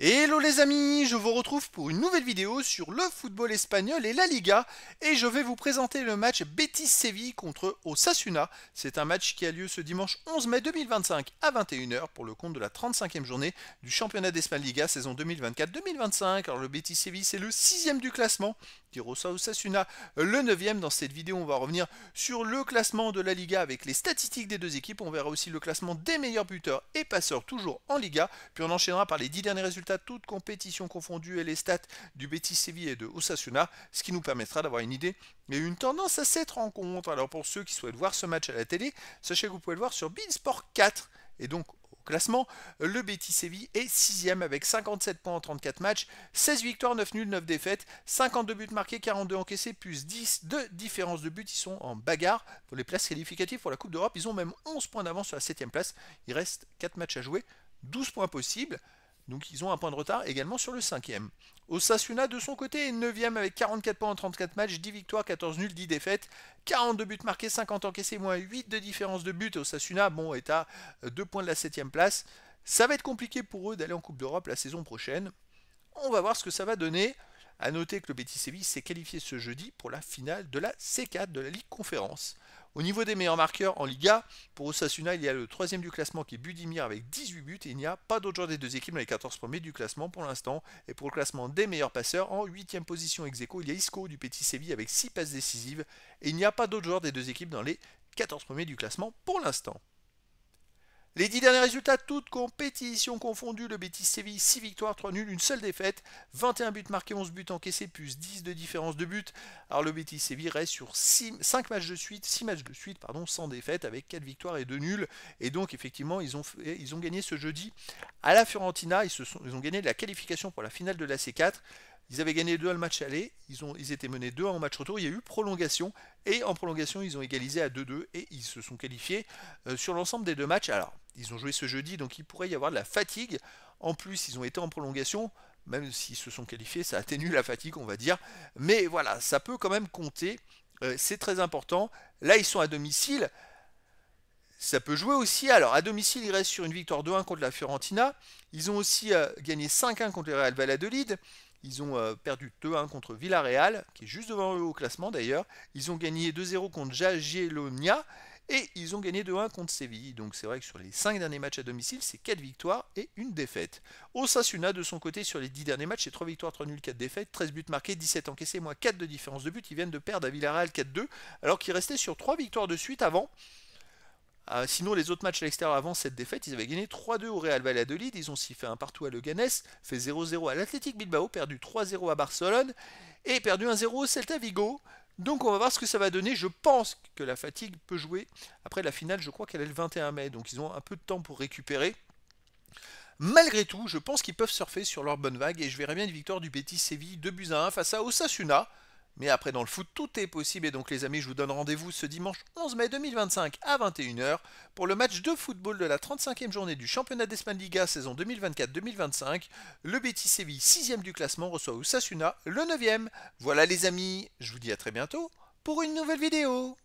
Hello les amis, je vous retrouve pour une nouvelle vidéo sur le football espagnol et la Liga et je vais vous présenter le match Betis Séville contre Osasuna. C'est un match qui a lieu ce dimanche 11 mai 2025 à 21h pour le compte de la 35e journée du championnat d'Espagne Liga saison 2024-2025. Alors le Betis Séville c'est le 6e du classement qui reçoit Osasuna le 9e. Dans cette vidéo on va revenir sur le classement de la Liga avec les statistiques des deux équipes. On verra aussi le classement des meilleurs buteurs et passeurs toujours en Liga. Puis on enchaînera par les 10 derniers résultats toutes compétitions confondues et les stats du Betis Séville et de Osasuna, ce qui nous permettra d'avoir une idée et une tendance à cette rencontre. Alors pour ceux qui souhaitent voir ce match à la télé, sachez que vous pouvez le voir sur beIN Sport 4. Et donc au classement, le Betis Séville est 6ème avec 57 points en 34 matchs, 16 victoires, 9 nuls, 9 défaites, 52 buts marqués, 42 encaissés, plus 10 de différence de buts. Ils sont en bagarre pour les places qualificatives pour la Coupe d'Europe. Ils ont même 11 points d'avance sur la 7ème place. Il reste 4 matchs à jouer, 12 points possibles. Donc ils ont un point de retard également sur le 5e. Osasuna de son côté est 9ème avec 44 points en 34 matchs, 10 victoires, 14 nuls, 10 défaites, 42 buts marqués, 50 encaissés, moins 8 de différence de but. Osasuna est à 2 points de la 7ème place. Ça va être compliqué pour eux d'aller en Coupe d'Europe la saison prochaine. On va voir ce que ça va donner. A noter que le Betis Séville s'est qualifié ce jeudi pour la finale de la C4 de la Ligue Conférence. Au niveau des meilleurs marqueurs en Liga, pour Osasuna, il y a le 3ème du classement qui est Budimir avec 18 buts et il n'y a pas d'autre joueur des deux équipes dans les 14 premiers du classement pour l'instant. Et pour le classement des meilleurs passeurs, en 8ème position ex aequo, il y a Isco du Betis Séville avec 6 passes décisives et il n'y a pas d'autre joueur des deux équipes dans les 14 premiers du classement pour l'instant. Les 10 derniers résultats, toutes compétitions confondues, le Betis Séville 6 victoires, 3 nuls, une seule défaite, 21 buts marqués, 11 buts encaissés, plus 10 de différence de but. Alors le Betis Séville reste sur 6 matchs de suite, sans défaite, avec 4 victoires et 2 nuls. Et donc effectivement, ils ont gagné ce jeudi à la Fiorentina, ils ont gagné la qualification pour la finale de la C4. Ils avaient gagné 2-1 le match aller, ils étaient menés 2-1 au match retour, il y a eu prolongation, et en prolongation ils ont égalisé à 2-2 et ils se sont qualifiés sur l'ensemble des deux matchs. Alors, ils ont joué ce jeudi, donc il pourrait y avoir de la fatigue. En plus, ils ont été en prolongation, même s'ils se sont qualifiés, ça atténue la fatigue, on va dire. Mais voilà, ça peut quand même compter, c'est très important. Là, ils sont à domicile, ça peut jouer aussi. Alors, à domicile, ils restent sur une victoire 2-1 contre la Fiorentina. Ils ont aussi gagné 5-1 contre le Real Valladolid. Ils ont perdu 2-1 contre Villarreal, qui est juste devant eux au classement d'ailleurs. Ils ont gagné 2-0 contre Jagiellonia. Et ils ont gagné 2-1 contre Séville. Donc c'est vrai que sur les 5 derniers matchs à domicile, c'est 4 victoires et une défaite. Osasuna, de son côté, sur les 10 derniers matchs, c'est 3 victoires, 3 nuls, 4 défaites, 13 buts marqués, 17 encaissés, moins 4 de différence de but. Ils viennent de perdre à Villarreal 4-2, alors qu'ils restaient sur 3 victoires de suite avant. Sinon, les autres matchs à l'extérieur avant cette défaite, ils avaient gagné 3-2 au Real Valladolid, ils ont aussi fait un partout à Leganés, fait 0-0 à l'Athletic Bilbao, perdu 3-0 à Barcelone et perdu 1-0 au Celta Vigo. Donc on va voir ce que ça va donner. Je pense que la fatigue peut jouer. Après la finale, je crois qu'elle est le 21 mai, donc ils ont un peu de temps pour récupérer. Malgré tout, je pense qu'ils peuvent surfer sur leur bonne vague et je verrai bien une victoire du Betis Séville 2-1 face à Osasuna. Mais après, dans le foot, tout est possible. Et donc, les amis, je vous donne rendez-vous ce dimanche 11 mai 2025 à 21h pour le match de football de la 35e journée du championnat d'Espagne Liga saison 2024-2025. Le Betis Séville, 6ème du classement, reçoit Osasuna, le 9ème. Voilà, les amis, je vous dis à très bientôt pour une nouvelle vidéo.